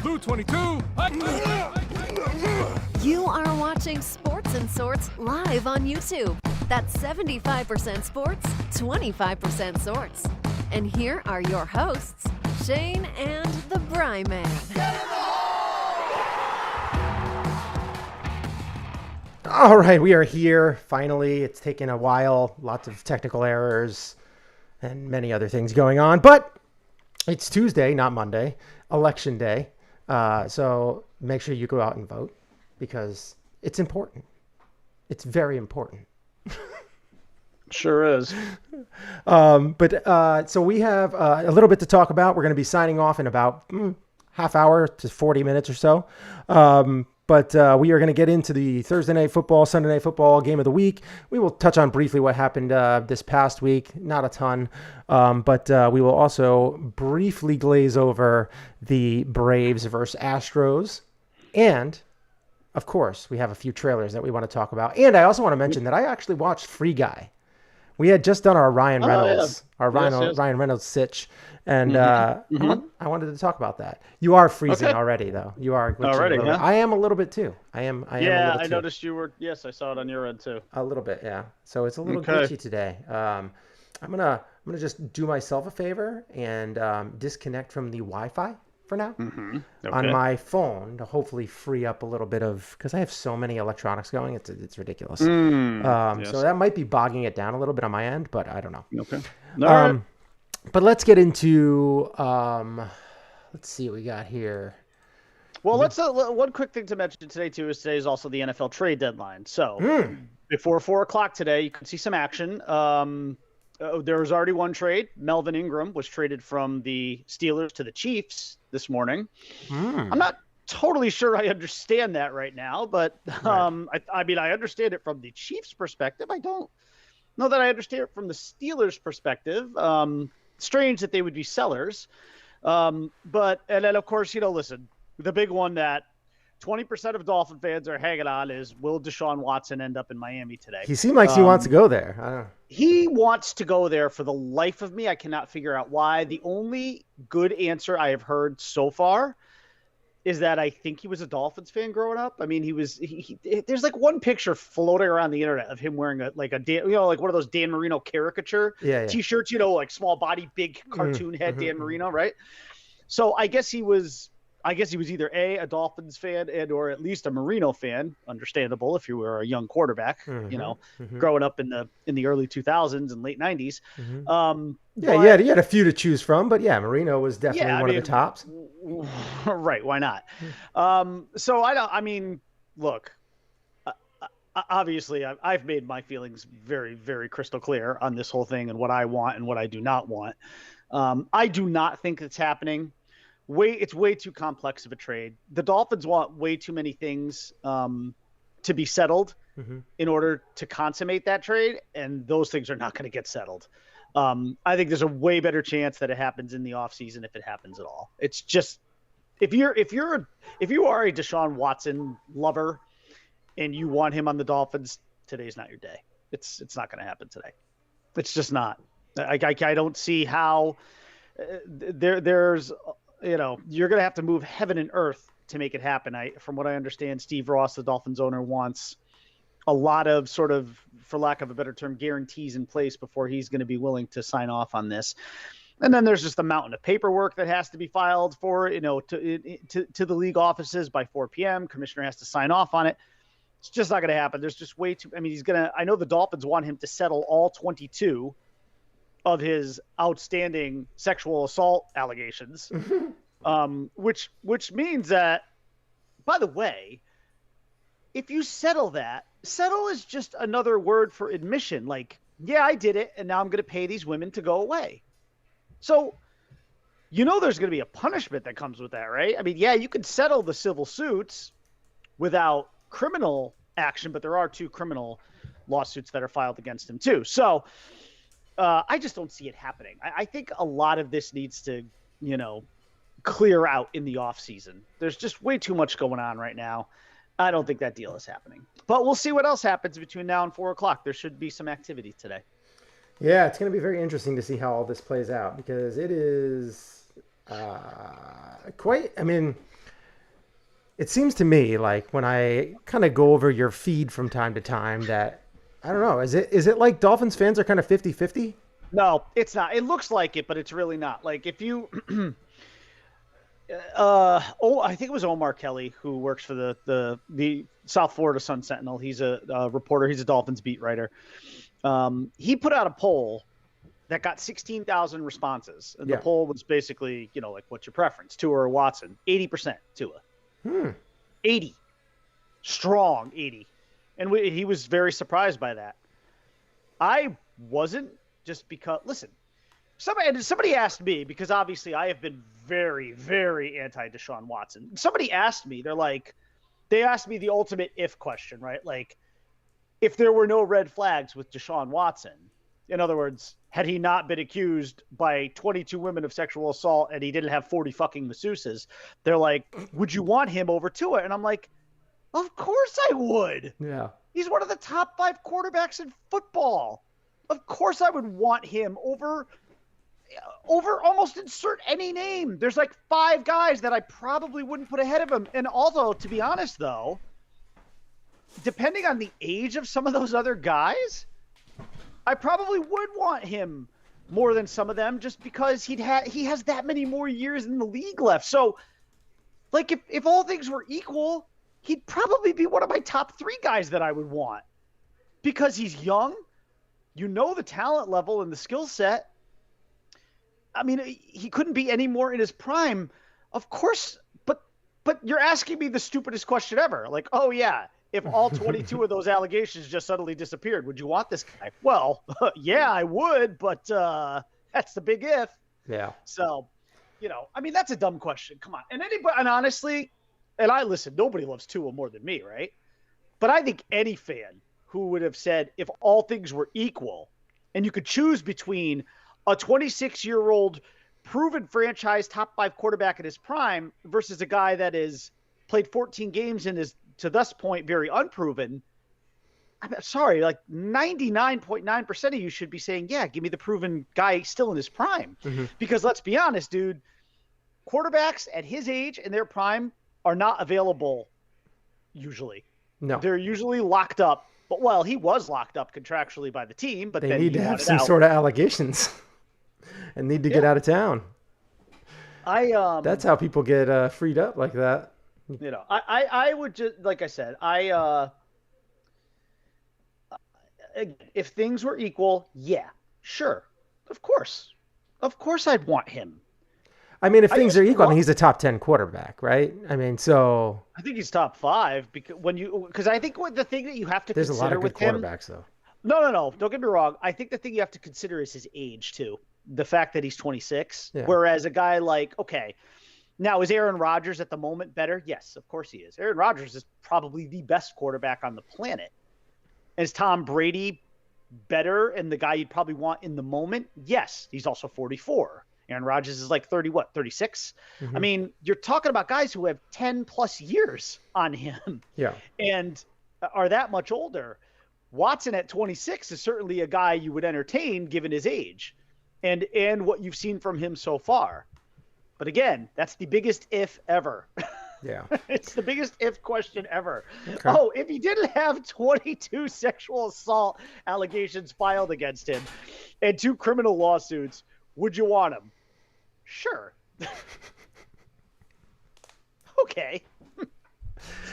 Blue 22. You are watching Sports and Sorts live on YouTube. That's 75% sports, 25% sorts. And here are your hosts, Shane and the Bry Man. All right, we are here. Finally, it's taken a while. Lots of technical errors and many other things going on. But it's Tuesday, not Monday, election day. So make sure you go out and vote because it's important. It's very important. Sure is. So we have a little bit to talk about. We're going to be signing off in about half hour to 40 minutes or so. But we are going to get into the Thursday night football, Sunday night football game of the week. We will touch on briefly what happened this past week. Not a ton. But we will also briefly glaze over the Braves versus Astros. And, of course, we have a few trailers that we want to talk about. And I also want to mention that I actually watched Free Guy. We had just done our Ryan Reynolds, Ryan Reynolds sitch, and I wanted to talk about that. You are freezing already, though. You are already. Huh? I am a little bit too. I am. I noticed you were. Yes, I saw it on your end too. A little bit, yeah. So it's a little glitchy today. I'm gonna just do myself a favor and disconnect from the Wi-Fi for now on my phone to hopefully free up a little bit of, because I have so many electronics going, it's ridiculous. Yes. So that might be bogging it down a little bit on my end, but I don't know. Okay. All right. But let's get into let's see what we got here. Well, let's one quick thing to mention today too is today is also the NFL trade deadline. So before 4:00 today, you can see some action. There was already one trade. Melvin Ingram was traded from the Steelers to the Chiefs this morning. I'm not totally sure I understand that right now, but I mean, I understand it from the Chiefs' perspective. I don't know that I understand it from the Steelers' perspective. Strange that they would be sellers. And then, of course, listen, the big one that 20% of Dolphin fans are hanging on is, will Desean Watson end up in Miami today? He seemed like he wants to go there. I don't know. He wants to go there. For the life of me, I cannot figure out why. The only good answer I have heard so far is that I think he was a Dolphins fan growing up. I mean, there's like one picture floating around the internet of him wearing like one of those Dan Marino caricature T-shirts, like small body, big cartoon head Dan Marino, right? So I guess he was either a Dolphins fan and or at least a Marino fan. Understandable if you were a young quarterback, growing up in the early 2000s and late 90s. You had a few to choose from, but Marino was definitely one of the tops. Right? Why not? Look. Obviously, I've made my feelings very, very crystal clear on this whole thing and what I want and what I do not want. I do not think it's happening. It's way too complex of a trade. The Dolphins want way too many things to be settled in order to consummate that trade, and those things are not going to get settled. I think there's a way better chance that it happens in the offseason if it happens at all. It's just if you are a Deshaun Watson lover and you want him on the Dolphins, today's not your day. It's not going to happen today. It's just not. I don't see how there's. You're going to have to move heaven and earth to make it happen. From what I understand, Steve Ross, the Dolphins owner, wants a lot of sort of, for lack of a better term, guarantees in place before he's going to be willing to sign off on this. And then there's just a mountain of paperwork that has to be filed for, to the league offices by 4 p.m. Commissioner has to sign off on it. It's just not going to happen. There's just way too. I mean, I know the Dolphins want him to settle all 22 of his outstanding sexual assault allegations, which means that, by the way, if you settle is just another word for admission. Like, yeah, I did it, and now I'm going to pay these women to go away. So, there's going to be a punishment that comes with that, right? I mean, yeah, you can settle the civil suits without criminal action, but there are 2 criminal lawsuits that are filed against him too. So, I just don't see it happening. I think a lot of this needs to, clear out in the off season. There's just way too much going on right now. I don't think that deal is happening. But we'll see what else happens between now and 4:00. There should be some activity today. Yeah, it's going to be very interesting to see how all this plays out because it is quite. I mean, It seems to me like when I kind of go over your feed from time to time that, I don't know, is it like Dolphins fans are kind of 50-50? No, it's not. It looks like it, but it's really not. Like if you, I think it was Omar Kelly who works for the South Florida Sun Sentinel. He's a reporter. He's a Dolphins beat writer. He put out a poll that got 16,000 responses. And the poll was basically, like, what's your preference, Tua or Watson? 80% Tua. 80. Strong 80. And he was very surprised by that. I wasn't, just because, listen, somebody asked me, because obviously I have been very, very anti-Deshaun Watson. Somebody asked me, they asked me the ultimate if question, right? Like, if there were no red flags with Deshaun Watson, in other words, had he not been accused by 22 women of sexual assault and he didn't have 40 fucking masseuses, they're like, would you want him over Tua? And I'm like, of course I would. Yeah. He's one of the top 5 quarterbacks in football. Of course I would want him over almost insert any name. There's like 5 guys that I probably wouldn't put ahead of him. And although, to be honest, though, depending on the age of some of those other guys, I probably would want him more than some of them, just because he has that many more years in the league left. So, like, if all things were equal, he'd probably be one of my top 3 guys that I would want, because he's young. The talent level and the skill set. I mean, he couldn't be any more in his prime, of course. But you're asking me the stupidest question ever. Like, oh yeah, if all 22 of those allegations just suddenly disappeared, would you want this guy? Well, yeah, I would, but that's the big if. Yeah. So, I mean, that's a dumb question. Come on. And honestly, nobody loves Tua more than me, right? But I think any fan who would have said, if all things were equal and you could choose between a 26-year-old proven franchise top 5 quarterback in his prime versus a guy that is played 14 games and is, to this point, very unproven, I'm sorry, like 99.9% of you should be saying, yeah, give me the proven guy still in his prime. Mm-hmm. Because let's be honest, dude, quarterbacks at his age and their prime are not available usually. No. They're usually locked up. But, well, he was locked up contractually by the team. But they need to have some sort of allegations and need to get out of town. That's how people get freed up like that. I would just, like I said, if things were equal, yeah, sure, of course I'd want him. I mean, if things are equal, I mean, he's a top 10 quarterback, right? I mean, so I think he's top 5 because I think the thing that you have to there's consider a lot of good with him, quarterbacks though. No, don't get me wrong. I think the thing you have to consider is his age too. The fact that he's 26, whereas a guy like, okay, now is Aaron Rodgers at the moment better? Yes, of course he is. Aaron Rodgers is probably the best quarterback on the planet. Is Tom Brady better and the guy you'd probably want in the moment? Yes, he's also 44. Aaron Rodgers is like 36? Mm-hmm. I mean, you're talking about guys who have 10 plus years on him. Yeah. And are that much older. Watson at 26 is certainly a guy you would entertain given his age and what you've seen from him so far. But again, that's the biggest if ever. Yeah. It's the biggest if question ever. Okay. Oh, if he didn't have 22 sexual assault allegations filed against him and 2 criminal lawsuits, would you want him? Sure. Okay.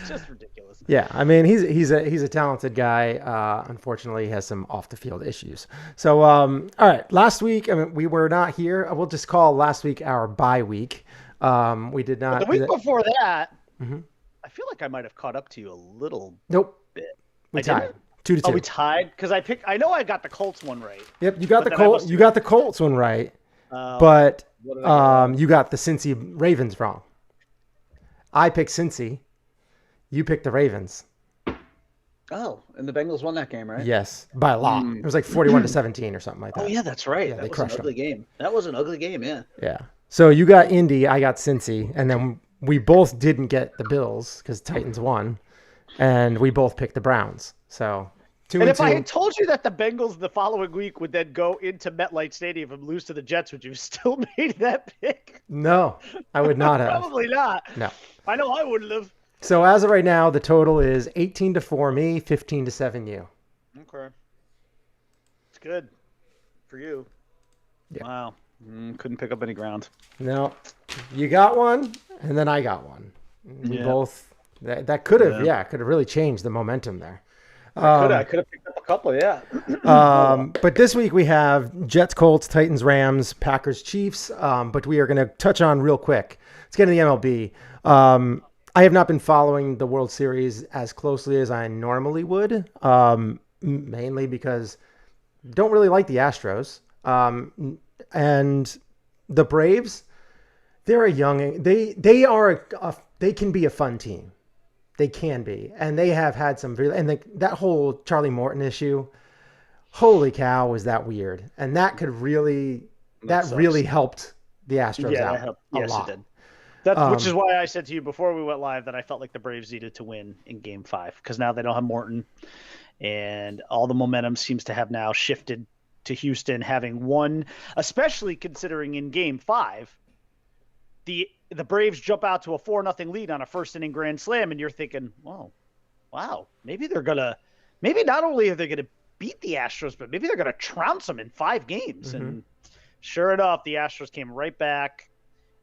It's just ridiculous. Yeah, I mean he's a talented guy. Unfortunately, he has some off the field issues. So all right, last week, I mean, we were not here. We'll just call last week our bye week. We did not. But the week before that, I feel like I might have caught up to you a little. Nope. Bit. We tied 2-2. Oh, we tied because I know I got the Colts one right. Yep, you got the Colts. You got the Colts one right, but you got the Cincy Ravens wrong. I picked Cincy. You picked the Ravens. Oh, and the Bengals won that game, right? Yes, by a lot. It was like 41-17 or something like that. Oh yeah, that's right. Yeah, that was an ugly game. That was an ugly game, yeah. Yeah. So you got Indy, I got Cincy, and then we both didn't get the Bills because Titans won, and we both picked the Browns. So 2-2. And if I had told you that the Bengals the following week would then go into MetLife Stadium and lose to the Jets, would you have still made that pick? No, I would not have. Probably not. No. I know I wouldn't have. So as of right now, the total is 18-4 me, 15-7 you. Okay. It's good for you. Yeah. Wow. Couldn't pick up any ground. No, you got one, and then I got one. We both that could have could have really changed the momentum there. I could have picked up a couple, yeah. But this week we have Jets, Colts, Titans, Rams, Packers, Chiefs. But we are going to touch on real quick. Let's get into the MLB. I have not been following the World Series as closely as I normally would, mainly because I don't really like the Astros. And the Braves, they're a young. They can be a fun team. They can be, and they have had some really, and that whole Charlie Morton issue. Holy cow, was that weird? And that could really helped the Astros out a lot. It did. Which is why I said to you before we went live that I felt like the Braves needed to win in Game 5 because now they don't have Morton, and all the momentum seems to have now shifted to Houston having won, especially considering in Game 5, the Braves jump out to a 4-0 lead on a first inning grand slam, and you're thinking, wow, maybe not only are they going to beat the Astros, but maybe they're going to trounce them in 5 games. Mm-hmm. And sure enough, the Astros came right back,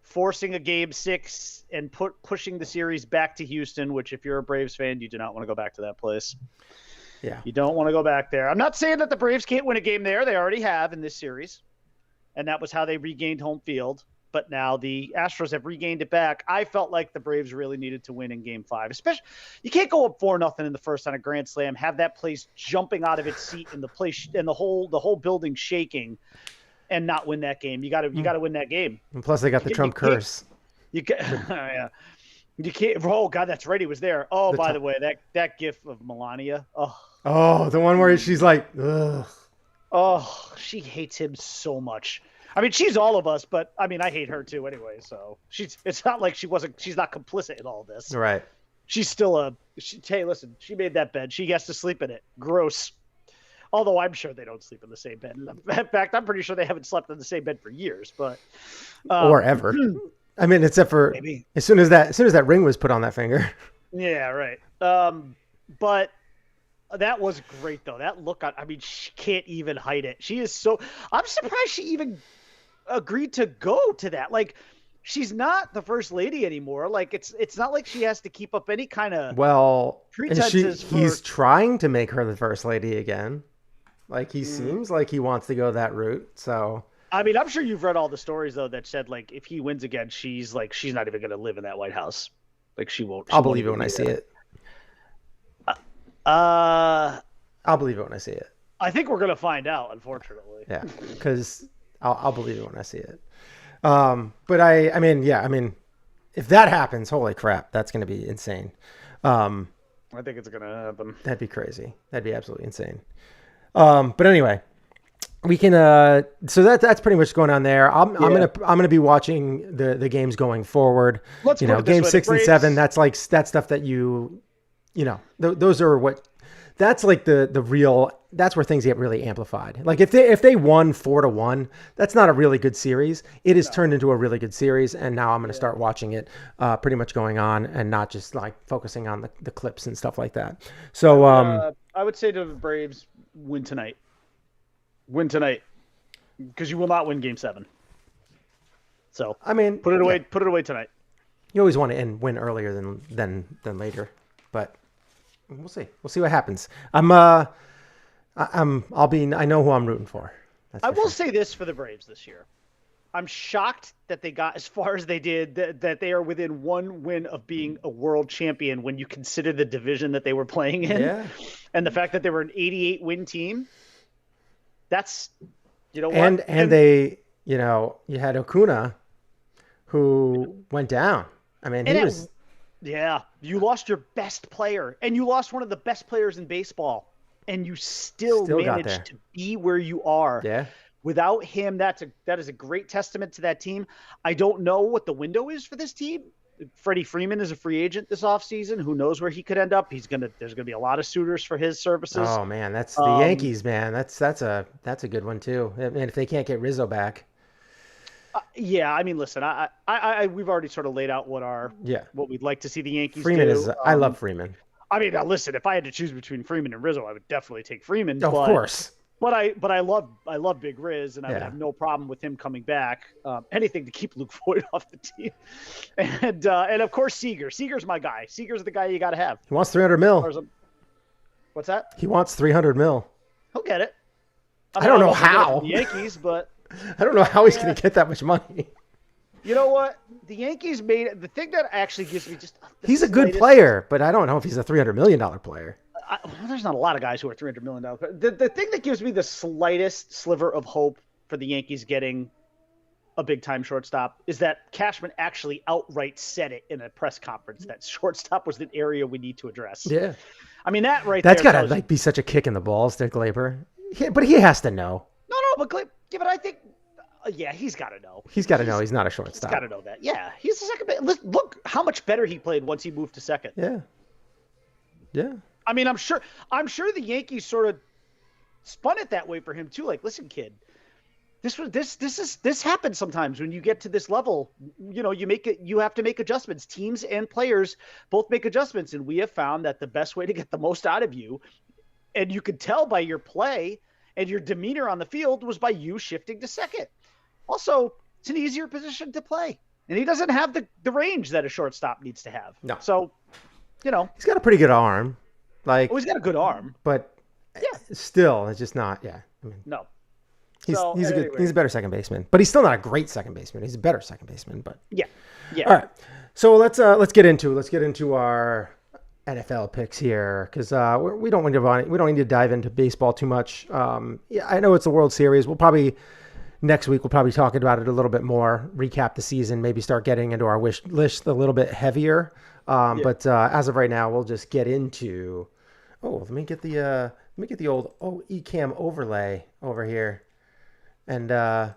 forcing a Game 6 and pushing the series back to Houston, which if you're a Braves fan, you do not want to go back to that place. Yeah. You don't want to go back there. I'm not saying that the Braves can't win a game there. They already have in this series. And that was how they regained home field. But now the Astros have regained it back. I felt like the Braves really needed to win in Game 5. Especially, you can't go up 4-0 in the first on a grand slam, have that place jumping out of its seat and the place and the whole building shaking, and not win that game. You got to win that game. And plus, they got the Trump curse. Yeah. You can't. Oh God, that's right. He was there. Oh, by the way, that gif of Melania. Oh, the one where she's like, ugh. Oh, she hates him so much. I mean, she's all of us, but I mean, I hate her too anyway. So it's not like she's not complicit in all this. Right. She's still hey, listen, she made that bed. She has to sleep in it. Gross. Although I'm sure they don't sleep in the same bed. In fact, I'm pretty sure they haven't slept in the same bed for years, but or ever. I mean, except for maybe. as soon as that ring was put on that finger. Yeah, right. But that was great though. That look on, I mean, she can't even hide it. She is so. I'm surprised she even agreed to go to that. Like, she's not the first lady anymore. Like, it's not like she has to keep up any kind of pretenses. He's trying to make her the first lady again. Like, he seems like he wants to go that route. So. I mean, I'm sure you've read all the stories though that said like if he wins again, she's not even going to live in that White House. Like she won't. I'll believe it when I see it. I'll believe it when I see it. I think we're going to find out, unfortunately. Yeah, because I'll believe it when I see it. But I mean, if that happens, holy crap, that's going to be insane. I think it's going to happen. That'd be crazy. That'd be absolutely insane. But anyway. We can so that's pretty much what's going on there. I'm gonna be watching the games going forward. Let's Game 6 and 7. That's stuff that those are what that's like the real. That's where things get really amplified. Like if they won 4-1, that's not a really good series. It has turned into a really good series, and now I'm gonna start watching it pretty much going on and not just like focusing on the clips and stuff like that. So I would say to the Braves, win tonight. Win tonight, because you will not win Game 7. So I mean, put it away. Yeah. Put it away tonight. You always want to win earlier than later, but we'll see. We'll see what happens. I know who I'm rooting for. I will say this for the Braves this year. I'm shocked that they got as far as they did. That they are within one win of being a world champion when you consider the division that they were playing in, and the fact that they were an 88 win team. That's, what? And they, you had Acuna, who went down. I mean, you lost your best player, and you lost one of the best players in baseball, and you still managed to be where you are. Yeah. Without him, that is a great testament to that team. I don't know what the window is for this team. Freddie Freeman is a free agent this offseason. Who knows where he could end up? There's gonna be a lot of suitors for his services. Oh man, that's the Yankees, man. That's a good one too. And if they can't get Rizzo back, Yeah, I mean, listen, we've already sort of laid out what we'd like to see the Yankees Freeman do. is. I love Freeman. I mean, now listen, if I had to choose between Freeman and Rizzo, I would definitely take Freeman. Of course. But I love Big Riz, and I would have no problem with him coming back. Anything to keep Luke Voigt off the team, and of course Seager. Seager's my guy. Seager's the guy you got to have. He wants $300 million. What's that? He wants $300 million. He'll get it. I don't know how. The Yankees, but I don't know how he's going to get that much money. You know what? The Yankees made it. The thing that actually gives me just he's a good player, but I don't know if he's a $300 million player. There's not a lot of guys who are $300 million. The thing that gives me the slightest sliver of hope for the Yankees getting a big-time shortstop is that Cashman actually outright said it in a press conference that shortstop was the area we need to address. Yeah. I mean, that's got to be such a kick in the balls to Glaber. But he has to know. No, but I think he's got to know. He's got to know he's not a shortstop. He's got to know that. Yeah, he's the second base. Look how much better he played once he moved to second. Yeah. I mean, I'm sure the Yankees sort of spun it that way for him too. Like, listen, kid, this happens sometimes when you get to this level. You know, you have to make adjustments. Teams and players both make adjustments, and we have found that the best way to get the most out of you, and you could tell by your play and your demeanor on the field, was by you shifting to second. Also, it's an easier position to play, and he doesn't have the range that a shortstop needs to have. No. So, you know, he's got a pretty good arm. He's got a good arm, but still, it's just not. Yeah, I mean, no. He's a better second baseman, but he's still not a great second baseman. He's a better second baseman, but yeah. All right, so let's get into our NFL picks here, because we don't need to dive into baseball too much. I know it's the World Series. Next week we'll probably talk about it a little bit more, recap the season, maybe start getting into our wish list a little bit heavier. But as of right now, we'll just get into. Oh, let me get the old Ecamm overlay over here, and by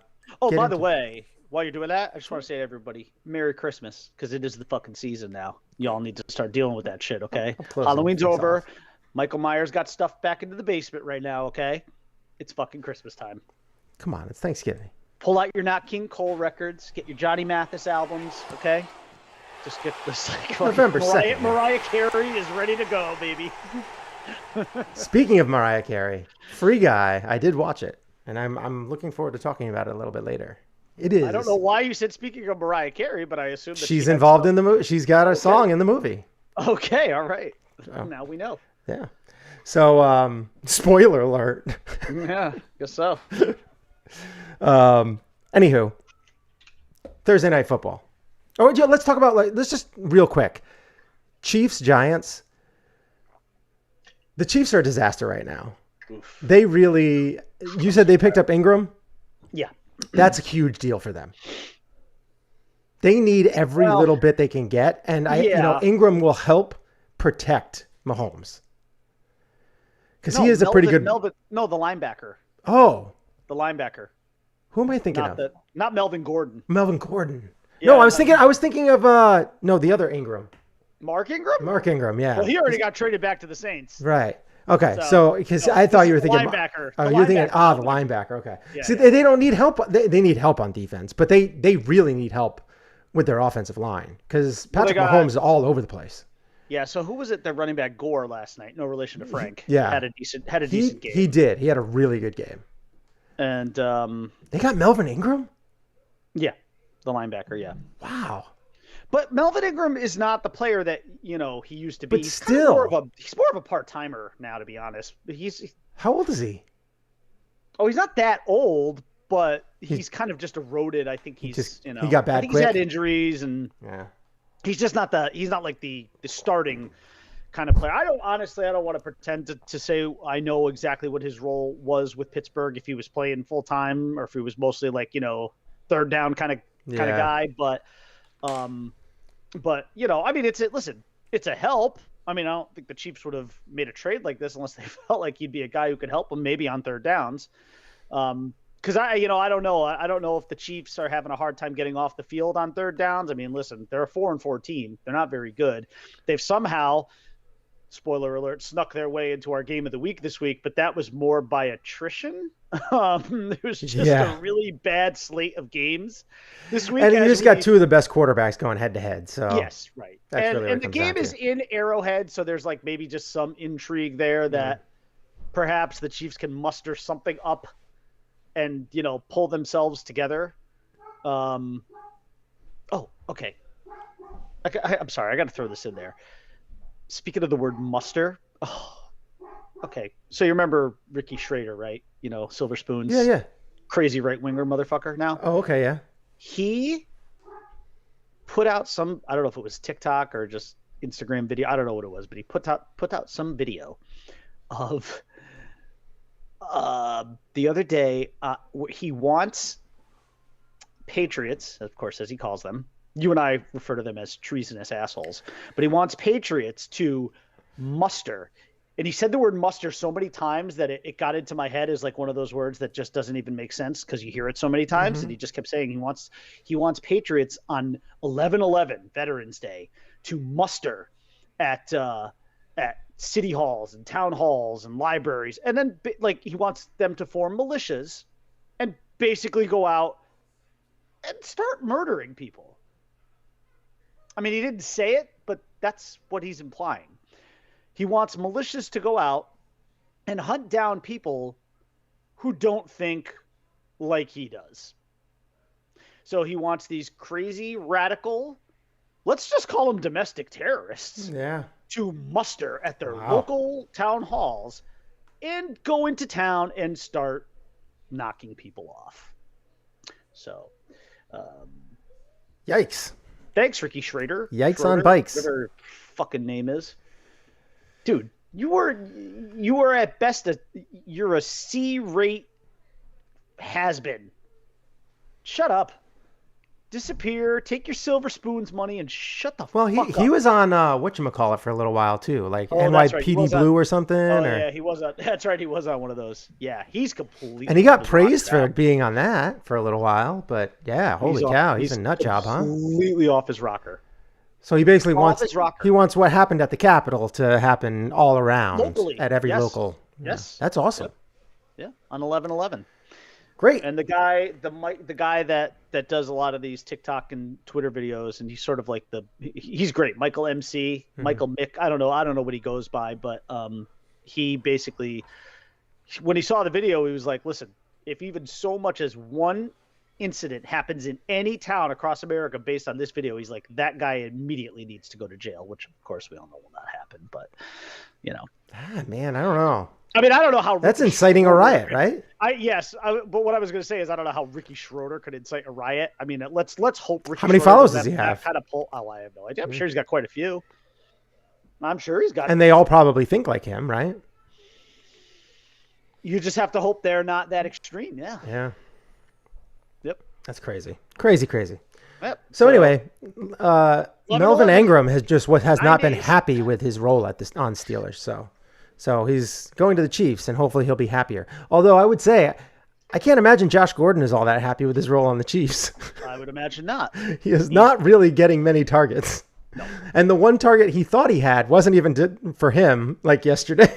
the way, while you're doing that, I just want to say to everybody, Merry Christmas, because it is the fucking season now. Y'all need to start dealing with that shit, okay? Halloween's over. Michael Myers got stuffed back into the basement right now, okay? It's fucking Christmas time. Come on, it's Thanksgiving. Pull out your Nat King Cole records. Get your Johnny Mathis albums, okay? Just get this. November 2nd. Mariah Carey is ready to go, baby. Speaking of Mariah Carey, Free Guy, I did watch it, and I'm looking forward to talking about it a little bit later. It is. I don't know why you said speaking of Mariah Carey, but I assume that she's involved in the movie. She's got a song in the movie. Okay, all right. Now we know. Yeah. So, spoiler alert. Yeah, guess so. Anywho, Thursday Night Football. Oh, yeah, let's talk about, let's just real quick. Chiefs, Giants. The Chiefs are a disaster right now. Oof. You said they picked up Ingram? Yeah. That's a huge deal for them. They need every little bit they can get, and Ingram will help protect Mahomes. Because he is a pretty good... the linebacker. Oh. The linebacker. Who am I thinking of? Not Melvin Gordon. Melvin Gordon. Yeah, no, I was thinking of the other Ingram. Mark Ingram? Mark Ingram, yeah. Well, he already got traded back to the Saints. Right. Okay, so because I thought you were thinking linebacker. Oh, you're thinking the linebacker. Okay. Yeah, see, they don't need help. They need help on defense, but they really need help with their offensive line, because Patrick Mahomes is all over the place. Yeah. So who was it? The running back Gore last night. No relation to Frank. Yeah. Had a decent game. He did. He had a really good game. And they got Melvin Ingram. Yeah, the linebacker. Yeah. Wow. But Melvin Ingram is not the player that he used to be. But still, he's more of a part-timer now, to be honest. How old is he? Oh, he's not that old, but he's kind of just eroded. I think he got bad. He's had injuries, and he's just not like the starting kind of player. I don't want to pretend to say I know exactly what his role was with Pittsburgh, if he was playing full time or if he was mostly third down kind of guy, but I mean, it's a help. I mean, I don't think the Chiefs would have made a trade like this unless they felt like he'd be a guy who could help them maybe on third downs. Because I don't know. I don't know if the Chiefs are having a hard time getting off the field on third downs. I mean, listen, they're a 4-4 team. They're not very good. They've somehow spoiler alert, snuck their way into our game of the week this week, but that was more by attrition. It was just a really bad slate of games this week. And you just got two of the best quarterbacks going head to head. So yes, right. And the game is in Arrowhead, so there's like maybe just some intrigue there that perhaps the Chiefs can muster something up and, you know, pull themselves together. Oh, okay. I'm sorry. I got to throw this in there. Speaking of the word muster. Oh, okay. So you remember Ricky Schrader, right? You know, Silver Spoons. Yeah. Crazy right-winger motherfucker now. Oh, okay, yeah. He put out some, I don't know if it was TikTok or just Instagram video. I don't know what it was, but he put out some video of the other day. He wants Patriots, of course, as he calls them. You and I refer to them as treasonous assholes, but he wants Patriots to muster. And he said the word muster so many times that it got into my head as like one of those words that just doesn't even make sense because you hear it so many times. And he just kept saying he wants Patriots on 11/11 Veterans Day to muster at city halls and town halls and libraries. And then like he wants them to form militias and basically go out and start murdering people. I mean, he didn't say it, but that's what he's implying. He wants militias to go out and hunt down people who don't think like he does. So he wants these crazy, radical, let's just call them domestic terrorists, to muster at their local town halls and go into town and start knocking people off. So, yikes. Thanks, Ricky Schrader. Yikes on bikes. Whatever her fucking name is. Dude, you were at best you're a C-rate has-been. Shut up. Disappear, take your Silver Spoons money, and shut the fuck up. Well, he was on whatchamacallit for a little while, too. Like NYPD Blue or something. Yeah, he was on. That's right, he was on one of those. Yeah, he's completely... And he got praised for being on that for a little while. But, yeah, holy cow, he's a nut job, huh? Completely off his rocker. So he basically wants what happened at the Capitol to happen all around. Locally. At every local. Yes. That's awesome. Yep. Yeah, on 11/11. Great. And the guy that does a lot of these TikTok and Twitter videos, and he's sort of like he's great. Michael MC, Michael Mick. I don't know what he goes by, but he basically, when he saw the video, he was like, listen, if even so much as one incident happens in any town across America based on this video, he's like, that guy immediately needs to go to jail, which of course we all know will not happen, but you know. Man, I don't know. I mean, I don't know how that's inciting a riot, right? But what I was going to say is I don't know how Ricky Schroeder could incite a riot. I mean, let's hope Ricky. How many followers does he have? Kind of pull. Oh, I have no idea. I'm sure he's got quite a few. I'm sure he's got. And they all probably think like him, right? You just have to hope they're not that extreme. Yeah. Yeah. Yep. That's crazy. Crazy. Yep. So anyway, Melvin Ingram has not been happy with his role on Steelers. So he's going to the Chiefs, and hopefully he'll be happier. Although I would say, I can't imagine Josh Gordon is all that happy with his role on the Chiefs. I would imagine not. He is not really getting many targets. No. And the one target he thought he had wasn't even for him, like yesterday.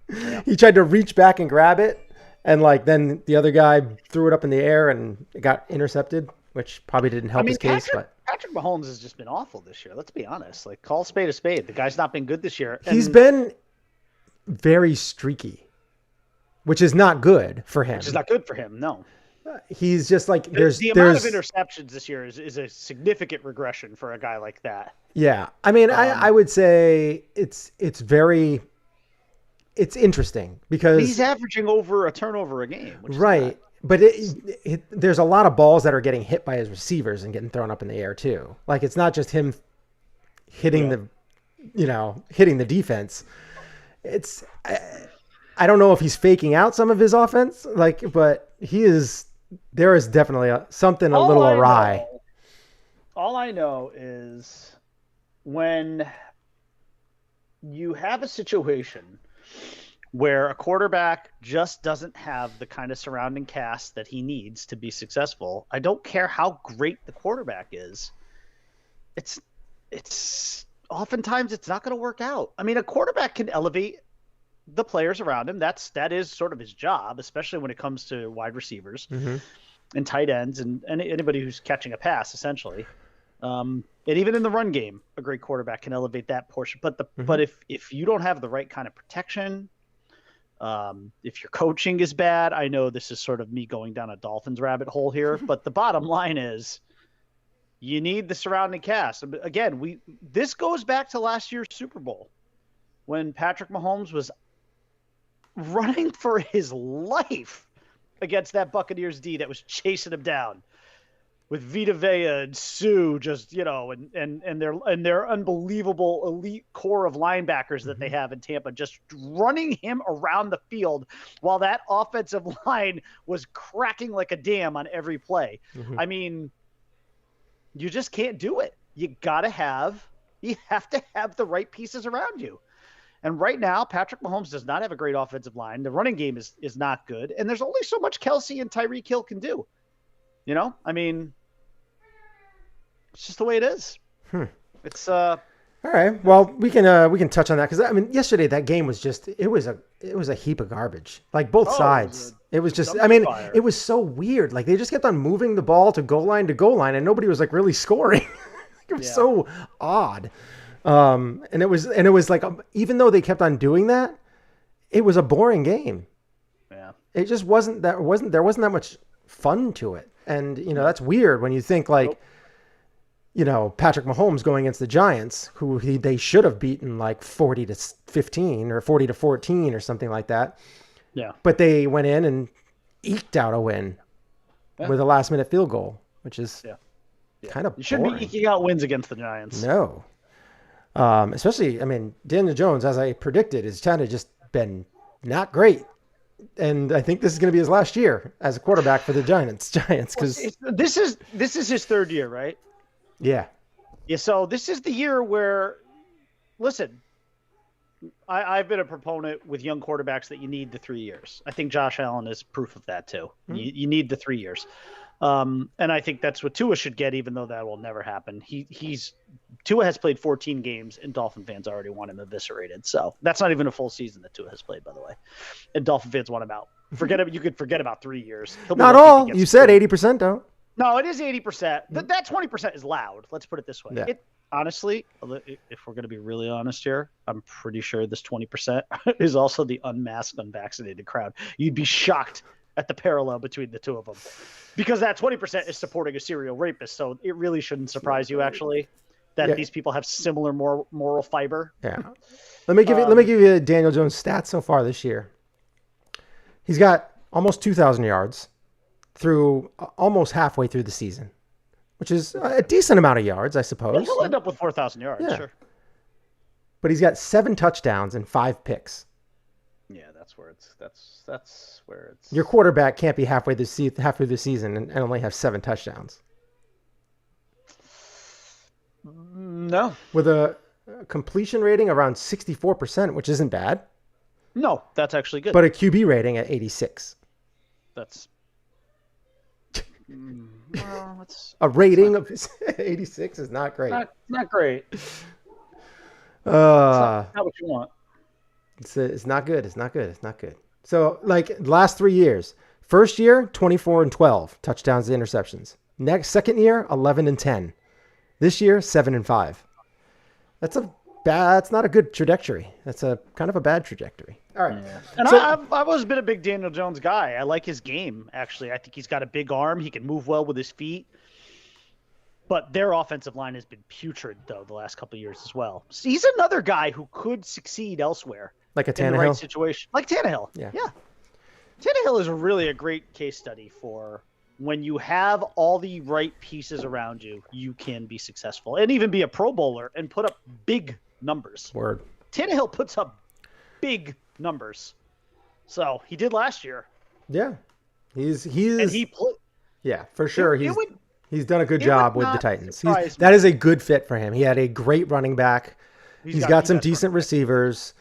Yeah. He tried to reach back and grab it, and then the other guy threw it up in the air and it got intercepted, which probably didn't help his case. Patrick Mahomes has just been awful this year. Let's be honest. Like, call a spade a spade. The guy's not been good this year. He's been very streaky, which is not good for him. Which is not good for him, no. He's just like the amount of interceptions this year is a significant regression for a guy like that. Yeah, I mean, I would say it's interesting because he's averaging over a turnover a game, which right? But there's a lot of balls that are getting hit by his receivers and getting thrown up in the air too. Like it's not just him hitting the defense. It's I don't know if he's faking out some of his offense, but there is definitely something a little awry. All I know is when you have a situation where a quarterback just doesn't have the kind of surrounding cast that he needs to be successful, I don't care how great the quarterback is. It's oftentimes it's not going to work out. I mean, a quarterback can elevate the players around him. That is sort of his job, especially when it comes to wide receivers and tight ends and anybody who's catching a pass, essentially. And even in the run game, a great quarterback can elevate that portion. But but if you don't have the right kind of protection, if your coaching is bad, I know this is sort of me going down a Dolphins rabbit hole here, but the bottom line is you need the surrounding cast. Again, this goes back to last year's Super Bowl when Patrick Mahomes was running for his life against that Buccaneers D that was chasing him down with Vita Vea and Sue, just, and their unbelievable elite core of linebackers that they have in Tampa, just running him around the field while that offensive line was cracking like a dam on every play. I mean, you just can't do it. You have to have the right pieces around you. And right now, Patrick Mahomes does not have a great offensive line. The running game is not good. And there's only so much Kelsey and Tyreek Hill can do. I mean, it's just the way it is. It's all right. Well, we can touch on that because I mean, yesterday that game was just it was a heap of garbage. Like both sides. It was just it was so weird. Like they just kept on moving the ball to goal line, and nobody was like really scoring. It was so odd. And it was like even though they kept on doing that, it was a boring game. Yeah. It just wasn't there wasn't that much fun to it. And that's weird when you think like Patrick Mahomes going against the Giants, who they should have beaten like 40-15 or 40-14 or something like that. Yeah. But they went in and eked out a win with a last minute field goal, which is kind of You shouldn't be eking out wins against the Giants. No. Especially, I mean, Daniel Jones, as I predicted, has kind of just been not great. And I think this is going to be his last year as a quarterback for the Giants because this is his third year, right? Yeah. So this is the year where, listen, I've been a proponent with young quarterbacks that you need the 3 years. I think Josh Allen is proof of that too. You need the 3 years. And I think that's what Tua should get, even though that will never happen. Tua has played 14 games, and Dolphin fans already want him eviscerated. So that's not even a full season that Tua has played, by the way. And Dolphin fans want him out. You could forget about 3 years. Not all. You said 80% don't. No, it is 80%. That 20% is loud. Let's put it this way. Yeah. Honestly, if we're going to be really honest here, I'm pretty sure this 20% is also the unmasked, unvaccinated crowd. You'd be shocked at the parallel between the two of them, because that 20% is supporting a serial rapist. So it really shouldn't surprise you, actually, that these people have similar moral fiber. Yeah. Let me give you Daniel Jones' stats so far this year. He's got almost 2,000 yards through almost halfway through the season, which is a decent amount of yards, I suppose. Yeah, he'll end up with 4,000 yards, sure. But he's got 7 touchdowns and 5 picks. Yeah, that's where it's. Your quarterback can't be halfway through the season and only have 7 touchdowns. No. With a completion rating around 64%, which isn't bad. No, that's actually good. But a QB rating at 86. That's. Well, a rating of 86 is not great. Not great. Not what you want. It's not good. It's not good. It's not good. So, like, last 3 years. First year, 24-12 touchdowns to interceptions. Second year, 11-10. This year, 7-5. That's not a good trajectory. That's a kind of a bad trajectory. All right. Yeah. And I've always been a big Daniel Jones guy. I like his game, actually. I think he's got a big arm. He can move well with his feet. But their offensive line has been putrid, though, the last couple of years as well. So he's another guy who could succeed elsewhere. Like a Tannehill? In the right situation. Like Tannehill. Yeah. Tannehill is really a great case study for when you have all the right pieces around you, you can be successful and even be a Pro Bowler and put up big numbers. Word. Tannehill puts up big numbers. So he did last year. Yeah. He's and he played. Yeah, for sure. He's done a good job with the Titans. That is a good fit for him. He had a great running back. He's got some decent receivers.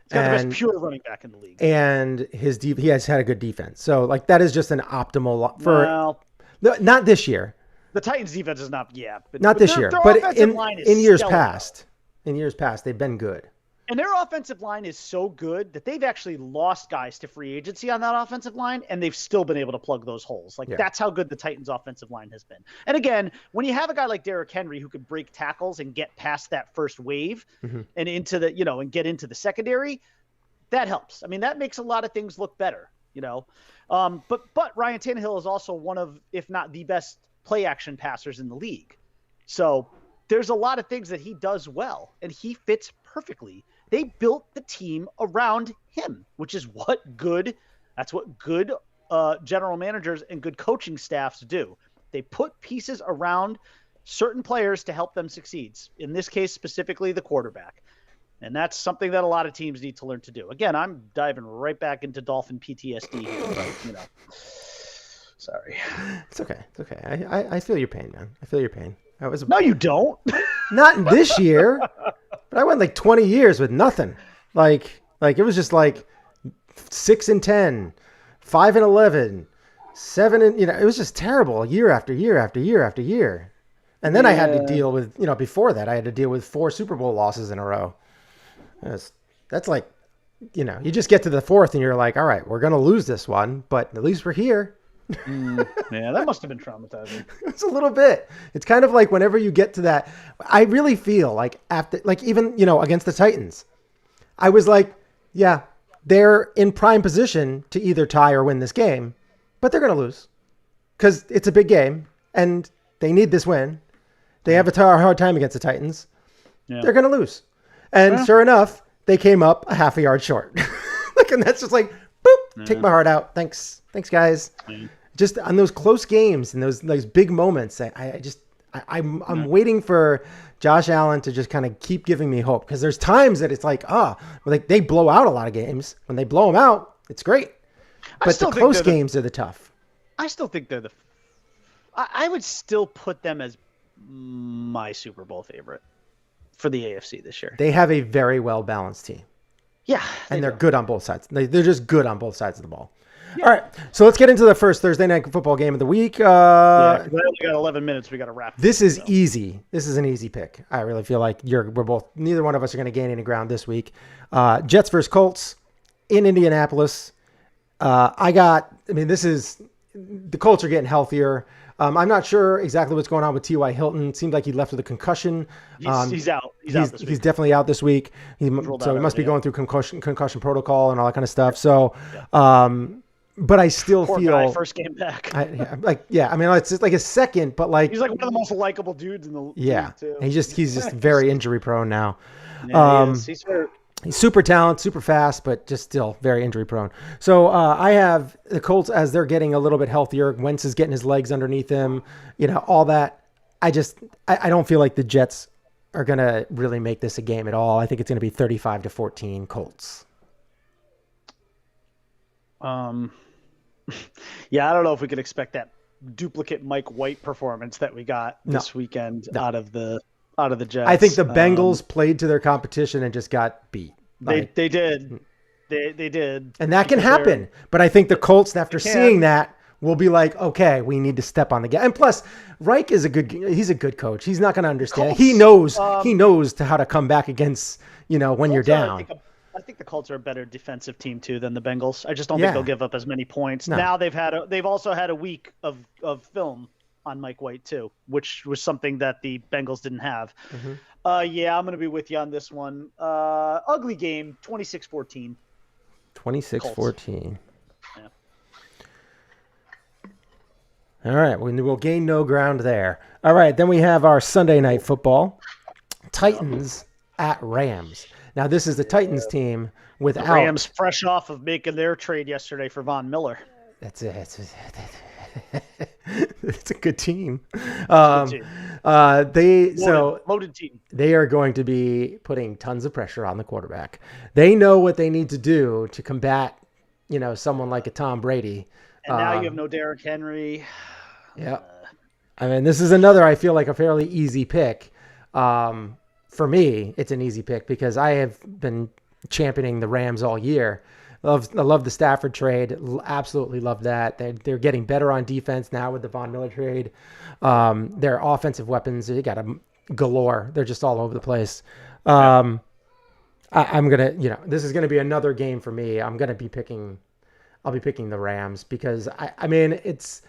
He's got the best pure running back in the league. And he has had a good defense. So, like, that is just an optimal for not this year. The Titans defense is not, not this year, but in years past. in years past. They've been good. And their offensive line is so good that they've actually lost guys to free agency on that offensive line, and they've still been able to plug those holes. That's how good the Titans' offensive line has been. And again, when you have a guy like Derrick Henry who could break tackles and get past that first wave and into the, and get into the secondary, that helps. I mean, that makes a lot of things look better, But Ryan Tannehill is also one of, if not the best play action passers in the league. So there's a lot of things that he does well, and he fits perfectly. They built the team around him, which is that's what good general managers and good coaching staffs do. They put pieces around certain players to help them succeed. In this case, specifically the quarterback. And that's something that a lot of teams need to learn to do. Again, I'm diving right back into Dolphin PTSD here, but, sorry. It's okay. It's okay. I feel your pain, man. I feel your pain. No, you don't. Not this year. But I went like 20 years with nothing. Like it was just like 6-10, 5-11, 7 and it was just terrible year after year after year after year. And then I had to deal with, before that I had to deal with 4 Super Bowl losses in a row. That's like, you just get to the 4th and you're like, all right, we're going to lose this one, but at least we're here. Yeah, that must have been traumatizing. It's a little bit. It's kind of like whenever you get to that, I really feel like after, like even, against the Titans, I was like, yeah, they're in prime position to either tie or win this game, but they're going to lose because it's a big game and they need this win. They have a hard time against the Titans. Yeah. They're going to lose. And sure enough, they came up a half a yard short. And that's just like, boop, take my heart out. Thanks, guys. Just on those close games and those big moments, I'm waiting for Josh Allen to just kind of keep giving me hope, because there's times that it's like, they blow out a lot of games. When they blow them out, it's great. But the close games are the tough. I still think they're I would still put them as my Super Bowl favorite for the AFC this year. They have a very well balanced team. Yeah. And they're good on both sides. They're just good on both sides of the ball. Yeah. All right, so let's get into the first Thursday night football game of the week. We only got 11 minutes. We got to wrap. This is easy. This is an easzy pick. I really feel like neither one of us are going to gain any ground this week. Jets versus Colts in Indianapolis. The Colts are getting healthier. I'm not sure exactly what's going on with T.Y. Hilton. It seemed like he left with a concussion. He's out. He's out this week. He's definitely out this week. He must be going through concussion protocol and all that kind of stuff. So, but I still Poor feel guy, first game back. It's just like a second, but like he's like one of the most likable dudes in the league too. He's just very injury prone now. Yeah, he's hurt. He's super talented, super fast, but just still very injury prone. So I have the Colts as they're getting a little bit healthier. Wentz is getting his legs underneath him, all that. I don't feel like the Jets are going to really make this a game at all. I think it's going to be 35-14 Colts. I don't know if we could expect that duplicate Mike White performance that we got this weekend out of the Jets. I think the Bengals played to their competition and just got beat. They did. They did. And that can happen. But I think the Colts, after seeing that, will be like, okay, we need to step on the gas. And plus, Reich is he's a good coach. He's not going to understand. Colts, he knows how to come back against, when you're down. I think the Colts are a better defensive team too than the Bengals. I just don't think they'll give up as many points. No. Now they've also had a week of film on Mike White too, which was something that the Bengals didn't have. Mm-hmm. I'm going to be with you on this one. Ugly game, 26-14. 26-14. Yeah. All right, we'll gain no ground there. All right, then we have our Sunday night football. Titans at Rams. Now, this is the Titans team without... The Rams fresh off of making their trade yesterday for Von Miller. That's it. It's a good team. Loaded team. They are going to be putting tons of pressure on the quarterback. They know what they need to do to combat, someone like a Tom Brady. And now you have no Derrick Henry. Yeah. This is another, I feel like, a fairly easy pick. For me, it's an easy pick because I have been championing the Rams all year. I love the Stafford trade. Absolutely love that. They're getting better on defense now with the Von Miller trade. Their offensive weapons, they got them galore. They're just all over the place. I'm gonna, this is gonna be another game for me. I'll be picking the Rams because I mean, it's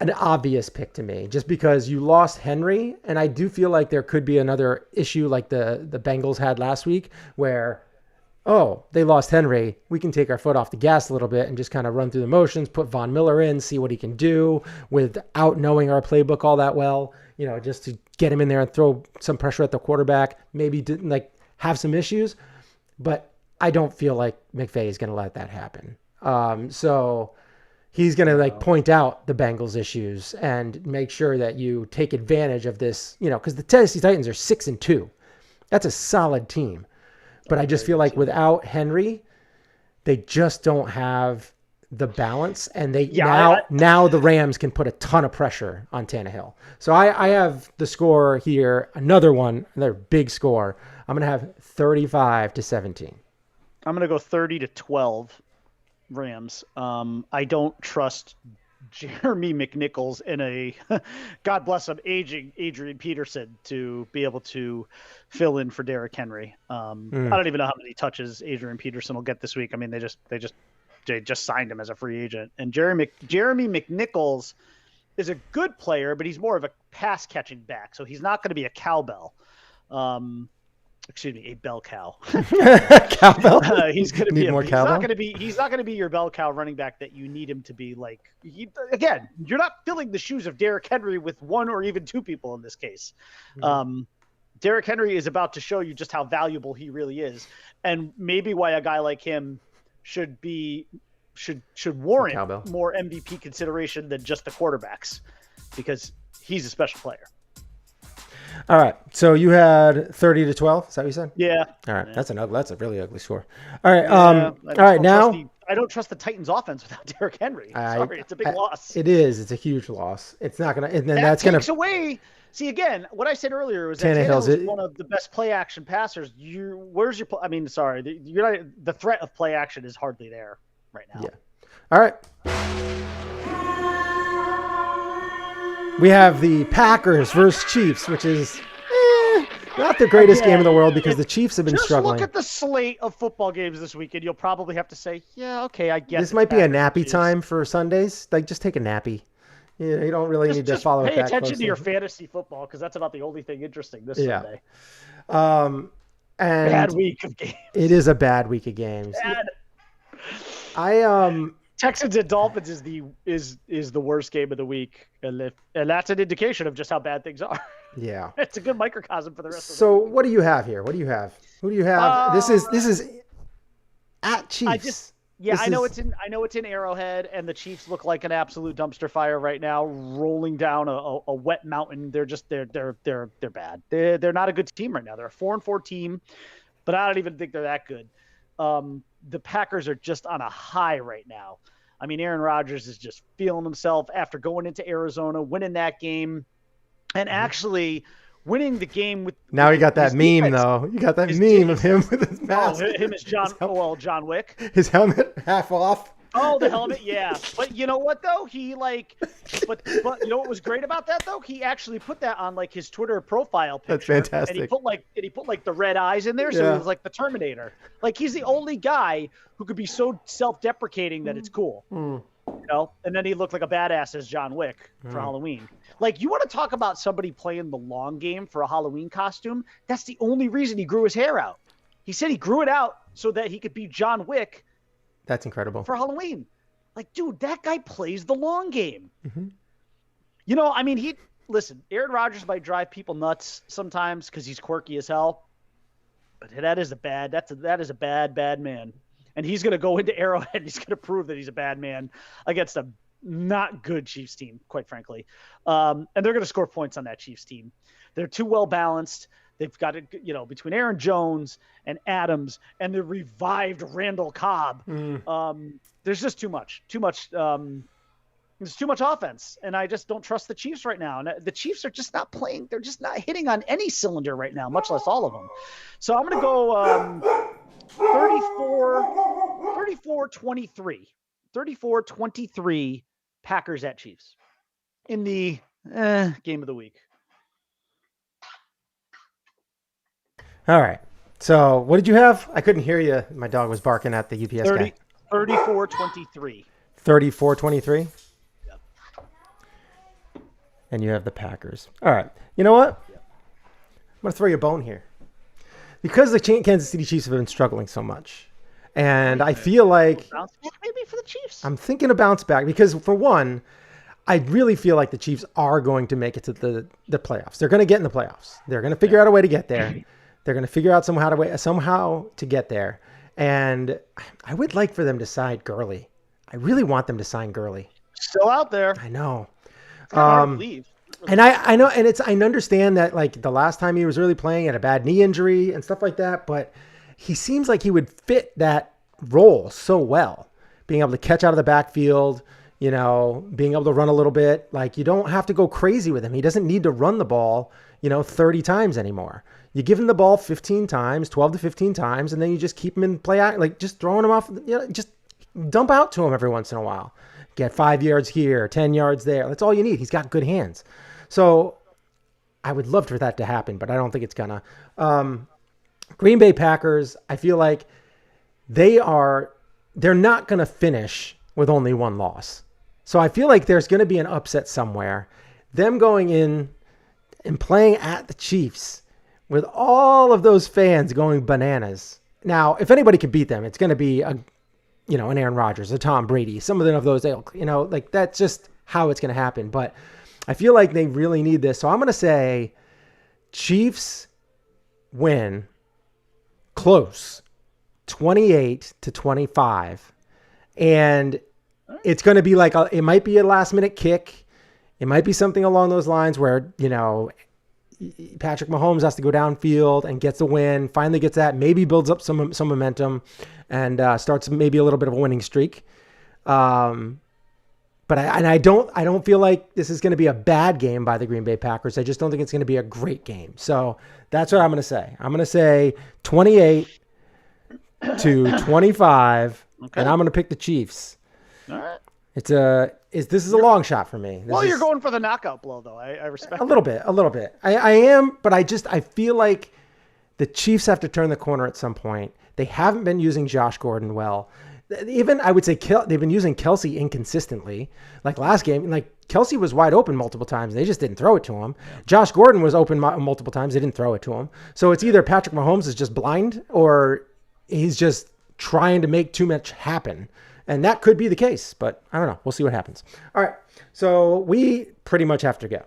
an obvious pick to me just because you lost Henry. And I do feel like there could be another issue like the Bengals had last week where, oh, they lost Henry. We can take our foot off the gas a little bit and just kind of run through the motions, put Von Miller in, see what he can do without knowing our playbook all that well, just to get him in there and throw some pressure at the quarterback, maybe have some issues. But I don't feel like McVay is going to let that happen. So he's going to point out the Bengals issues and make sure that you take advantage of this, because the Tennessee Titans are 6-2. That's a solid team. But I just feel like without Henry, they just don't have the balance. And now the Rams can put a ton of pressure on Tannehill. So I have the score here, another big score. I'm going to have 35-17. I'm going to go 30-12 Rams. I don't trust Jeremy McNichols in a God bless him aging Adrian Peterson to be able to fill in for Derrick Henry. I don't even know how many touches Adrian Peterson will get this week. I mean, they just signed him as a free agent. And Jeremy McNichols is a good player, but he's more of a pass catching back, so he's not going to be a cowbell. A bell cow. Cowbell. He's going to be more cowbell. He's not going to be your bell cow running back that you need him to be. Again, you're not filling the shoes of Derrick Henry with one or even two people in this case. Derrick Henry is about to show you just how valuable he really is, and maybe why a guy like him should warrant more MVP consideration than just the quarterbacks, because he's a special player. All right. So you had 30-12. Is that what you said? Yeah. All right. Yeah. That's a really ugly score. All right. All right. Now I don't trust the Titans offense without Derrick Henry. Sorry. It's a big loss. It is. It's a huge loss. It's not going to, and then that takes away. See, again, what I said earlier was that Tannehill's one of the best play action passers. Where's your, you're not, the threat of play action is hardly there right now. Yeah. All right. We have the Packers versus Chiefs, which is not the greatest game in the world because the Chiefs have been struggling. Just look at the slate of football games this weekend. You'll probably have to say, yeah, okay, I guess. This might be a nappy time for Sundays. Just take a nappy. You don't really need to follow it that closely. Pay attention to your fantasy football because that's about the only thing interesting this Sunday. And bad week of games. It is a bad week of games. Texans and Dolphins is the worst game of the week, and that's an indication of just how bad things are. Yeah, it's a good microcosm for the rest of the week. So what do you have here? What do you have? Who do you have? This is at Chiefs. I know it's in Arrowhead, and the Chiefs look like an absolute dumpster fire right now, rolling down a wet mountain. They're bad. They're not a good team right now. They're a 4-4 team, but I don't even think they're that good. The Packers are just on a high right now. I mean, Aaron Rodgers is just feeling himself after going into Arizona, winning that game, and actually winning the game with. Now you got that meme defense. Though. You got that meme of him with his mask. Him as John Wick. His helmet half off. Oh, the helmet, yeah. But you know what though? But you know what was great about that though? He actually put that on his Twitter profile picture. That's fantastic. And he put the red eyes in there, so he was like the Terminator. He's the only guy who could be so self-deprecating that it's cool. You know? And then he looked like a badass as John Wick for Halloween. You want to talk about somebody playing the long game for a Halloween costume? That's the only reason he grew his hair out. He said he grew it out so that he could be John Wick. That's incredible. For Halloween. Dude, that guy plays the long game. Mm-hmm. Aaron Rodgers might drive people nuts sometimes because he's quirky as hell. But that is a bad man. And he's going to go into Arrowhead and he's going to prove that he's a bad man against a not good Chiefs team, quite frankly. And they're going to score points on that Chiefs team. They're too well balanced. They've got it, between Aaron Jones and Adams and the revived Randall Cobb. There's just too much. There's too much offense, and I just don't trust the Chiefs right now. And the Chiefs are just not playing. They're just not hitting on any cylinder right now, much less all of them. So I'm going to go 34-23. 34-23 Packers at Chiefs in the game of the week. All right. So what did you have? I couldn't hear you. My dog was barking at the UPS guy. 34-23. 34-23? Yep. And you have the Packers. All right. You know what? I'm going to throw you a bone here. Because the Kansas City Chiefs have been struggling so much. And I feel like Bounce back maybe for the Chiefs. I'm thinking a bounce back because, for one, I really feel like the Chiefs are going to make it to the playoffs. They're going to get in the playoffs. They're going to figure out a way to get there. They're going to figure out somehow to get there. And I would like for them to sign Gurley. I really want them to sign Gurley. Still out there. I know. It's kind of hard to believe. And I know, and I understand that like the last time he was really playing, he had a bad knee injury and stuff like that, but he seems like he would fit that role so well. Being able to catch out of the backfield, being able to run a little bit. Like, you don't have to go crazy with him. He doesn't need to run the ball, 30 times anymore. You give him the ball 15 times, 12 to 15 times, and then you just keep him in play, like just throwing him off, just dump out to him every once in a while. Get 5 yards here, 10 yards there. That's all you need. He's got good hands. So I would love for that to happen, but I don't think it's gonna. Green Bay Packers, I feel like they're not going to finish with only one loss. So I feel like there's going to be an upset somewhere. Them going in and playing at the Chiefs with all of those fans going bananas. Now, if anybody can beat them, it's going to be an Aaron Rodgers, a Tom Brady, some of those ilk, like that's just how it's going to happen. But I feel like they really need this. So I'm going to say Chiefs win close, 28-25. And it's going to be like, it might be a last minute kick. It might be something along those lines where, Patrick Mahomes has to go downfield and gets the win, finally gets that, maybe builds up some momentum and starts maybe a little bit of a winning streak. But I don't feel like this is going to be a bad game by the Green Bay Packers. I just don't think it's going to be a great game. So that's what I'm going to say. I'm going to say 28-25, Okay. and I'm going to pick the Chiefs. All right. This is a long shot for me. You're going for the knockout blow, though. I respect a little bit. I am, but I feel like the Chiefs have to turn the corner at some point. They haven't been using Josh Gordon well. Even I would say they've been using Kelsey inconsistently. Like last game, like Kelsey was wide open multiple times. They just didn't throw it to him. Yeah. Josh Gordon was open multiple times. They didn't throw it to him. So it's either Patrick Mahomes is just blind or he's just trying to make too much happen. And that could be the case, but I don't know. We'll see what happens. All right. So we pretty much have to go.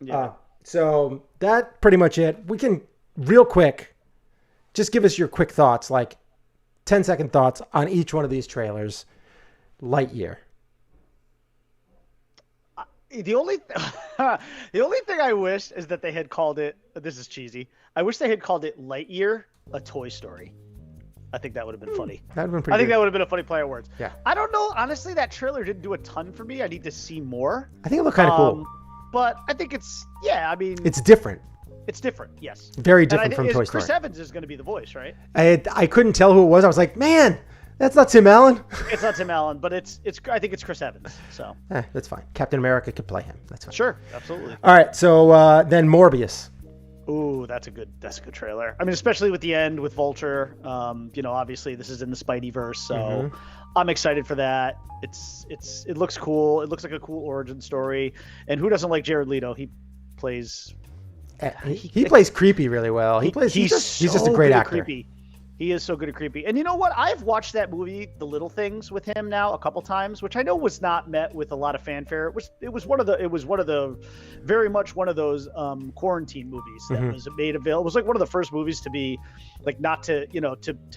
Yeah. So that pretty much it. We can real quick, just give us your quick thoughts, like 10-second thoughts on each one of these trailers. Lightyear. The only thing I wish is that they had called it, this is cheesy, I wish they had called it Lightyear, a Toy Story. I think that would have been funny. That would have been pretty I think good. that would have been a funny play of words. Yeah. I don't know. Honestly, that trailer didn't do a ton for me. I need to see more. I think it looked kind of cool. But I think it's different. It's different, yes. Very different from Toy Story. Chris Evans is going to be the voice, right? I couldn't tell who it was. I was like, man, that's not Tim Allen. It's not Tim Allen, but it's. I think it's Chris Evans. So. That's fine. Captain America could play him. That's fine. Sure, absolutely. All right, so then Morbius. Ooh, that's a good trailer. I mean, especially with the end with Vulture. Obviously this is in the Spideyverse, so I'm excited for that. It looks cool. It looks like a cool origin story. And who doesn't like Jared Leto? He plays. He plays creepy really well. He's just a great actor. Creepy. He is so good at creepy. And you know what? I've watched that movie, The Little Things, with him now a couple times, which I know was not met with a lot of fanfare. It was one of the very much one of those quarantine movies that was made available. It was like one of the first movies to be like not to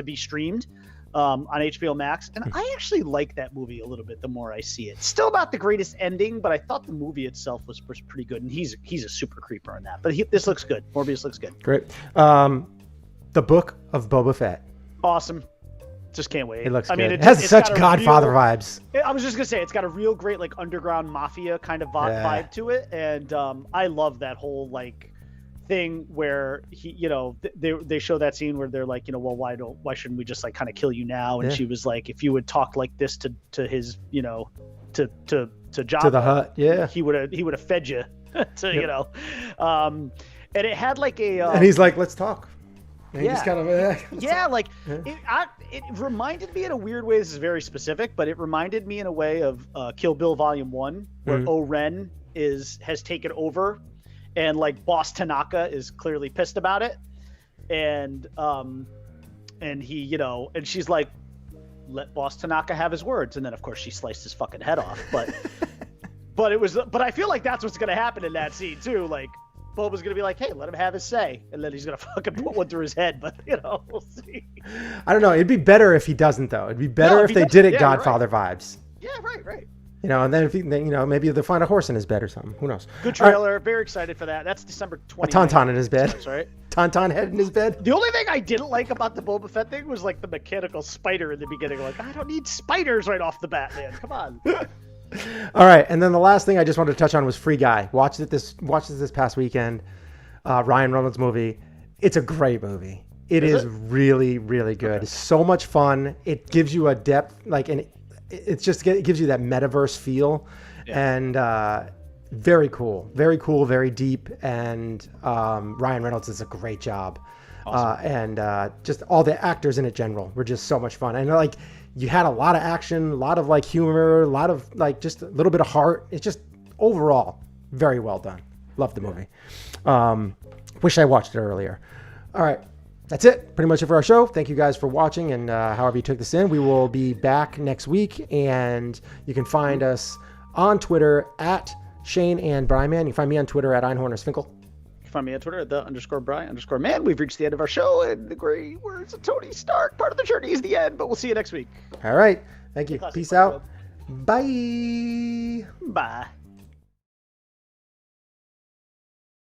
be streamed on HBO Max. And I actually like that movie a little bit the more I see it. Still not the greatest ending, but I thought the movie itself was pretty good. And he's a super creeper in that. But this looks good. Morbius looks good. Great. The Book of Boba Fett. Awesome. Just can't wait. It looks good. I mean, it has such Godfather vibes. I was just gonna say it's got a real great like underground mafia kind of vibe to it, and I love that whole like thing where they show that scene where they're like, well, why shouldn't we just like kind of kill you now? And she was like, if you would talk like this to his to Jabba, to the Hutt, he would have fed you to and it had like a and he's like, let's talk. And just kind of, yeah, like it reminded me in a weird way. This is very specific, but it reminded me in a way of Kill Bill Volume 1, where O-Ren has taken over, and like Boss Tanaka is clearly pissed about it, and he, and she's like, let Boss Tanaka have his words, and then of course she sliced his fucking head off, but but I feel like that's what's gonna happen in that scene too. Like Boba's gonna be like, hey, let him have his say, and then he's gonna fucking put one through his head. But we'll see. I don't know. It'd be better if he doesn't, though. It'd be better if they did it Godfather vibes. Yeah, right. And then if maybe they'll find a horse in his bed or something. Who knows? Good trailer. Right. Very excited for that. That's December 20th. A tauntaun in his bed. Starts, right? Tauntaun head in his bed. The only thing I didn't like about the Boba Fett thing was like the mechanical spider in the beginning. Like, I don't need spiders right off the bat, man. Come on. All right, and then the last thing I just wanted to touch on was Free Guy. Watched it this past weekend. Ryan Reynolds movie. It's a great movie. It is really, really good. Okay. It's so much fun. It gives you a depth, it gives you that metaverse feel, and very cool, very deep. And Ryan Reynolds does a great job. Awesome. And just all the actors in it general were just so much fun. And like, you had a lot of action, a lot of like humor, a lot of like just a little bit of heart. It's just overall very well done. Love the movie. Wish I watched it earlier. All right. That's it. Pretty much it for our show. Thank you guys for watching, and however you took this in. We will be back next week, and you can find us on Twitter at Shane and Bryman. You can find me on Twitter at Einhornersfinkel. Find me on Twitter at _Bry_man. We've reached the end of our show, and the great words of Tony Stark, part of the journey is the end, but we'll see you next week. All right. Thank you. Peace out. Bye.